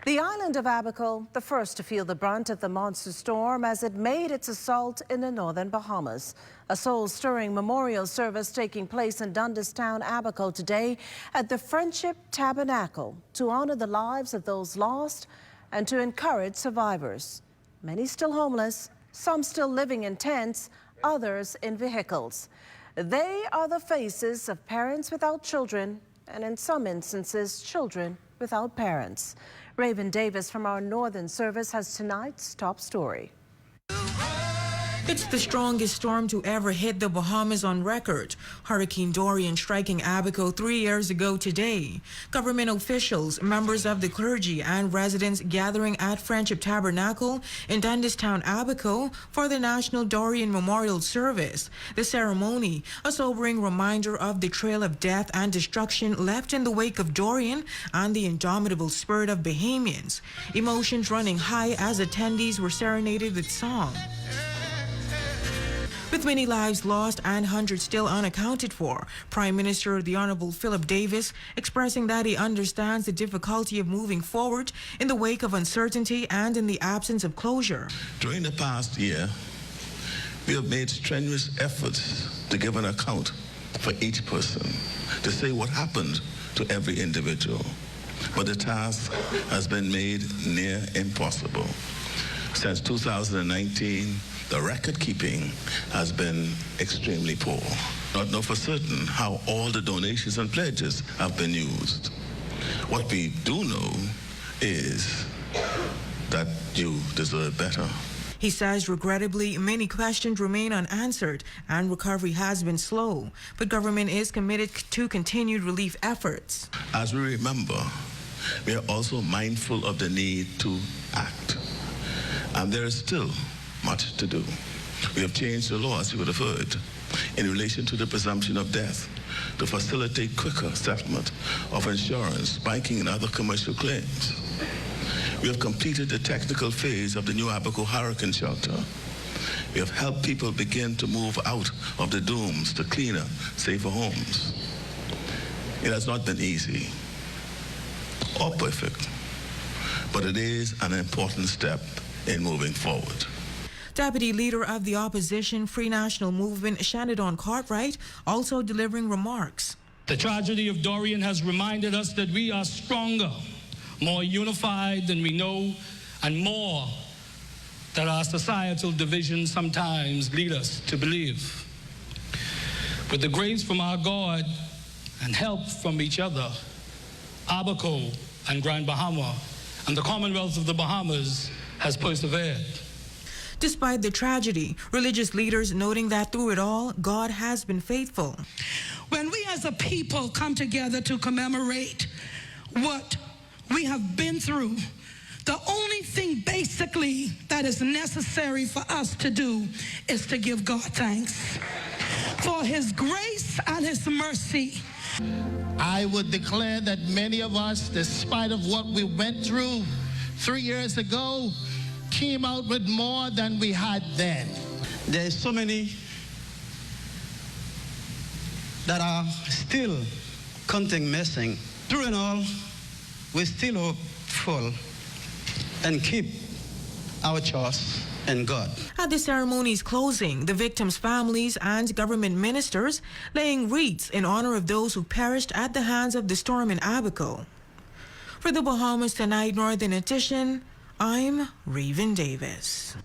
The island of Abaco, the first to feel the brunt of the monster storm as it made its assault in the northern Bahamas. A soul-stirring memorial service taking place in Dundas Town, Abaco today at the Friendship Tabernacle to honor the lives of those lost and to encourage survivors. Many still homeless, some still living in tents, others in vehicles. They are the faces of parents without children and in some instances, children without parents. Raven Davis from our northern service has tonight's top story. It's the strongest storm to ever hit the Bahamas on record. Hurricane Dorian striking Abaco 3 years ago today. Government officials, members of the clergy, and residents gathering at Friendship Tabernacle in Dundas Town, Abaco for the National Dorian Memorial Service. The ceremony, a sobering reminder of the trail of death and destruction left in the wake of Dorian and the indomitable spirit of Bahamians. Emotions running high as attendees were serenaded with song. With many lives lost and hundreds still unaccounted for, Prime Minister the Honorable Philip Davis expressing that he understands the difficulty of moving forward in the wake of uncertainty and in the absence of closure. During the past year, we have made strenuous efforts to give an account for each person, to say what happened to every individual. But the task has been made near impossible. Since 2019, the record keeping has been extremely poor. Not know for certain how all the donations and pledges have been used. What we do know is that you deserve better. He says, regrettably, many questions remain unanswered and recovery has been slow, but government is committed to continued relief efforts. As we remember, we are also mindful of the need to act. And there is still much to do. We have changed the law, as you would have heard, in relation to the presumption of death to facilitate quicker settlement of insurance, banking, and other commercial claims. We have completed the technical phase of the new Abaco hurricane shelter. We have helped people begin to move out of the dooms to cleaner, safer homes. It has not been easy or perfect, but it is an important step in moving forward. Deputy Leader of the Opposition Free National Movement, Shanadon Cartwright, also delivering remarks. The tragedy of Dorian has reminded us that we are stronger, more unified than we know, and more that our societal divisions sometimes lead us to believe. With the grace from our God and help from each other, Abaco and Grand Bahama and the Commonwealth of the Bahamas has persevered. Despite the tragedy, religious leaders noting that through it all, God has been faithful. When we as a people come together to commemorate what we have been through, the only thing basically that is necessary for us to do is to give God thanks for His grace and His mercy. I would declare that many of us, despite of what we went through 3 years ago, came out with more than we had then. There is so many that are still counting missing. Through it all, we still hopeful and keep our trust in God. At the ceremony's closing, the victims' families and government ministers laying wreaths in honor of those who perished at the hands of the storm in Abaco. For the Bahamas Tonight Northern Edition, I'm Raven Davis.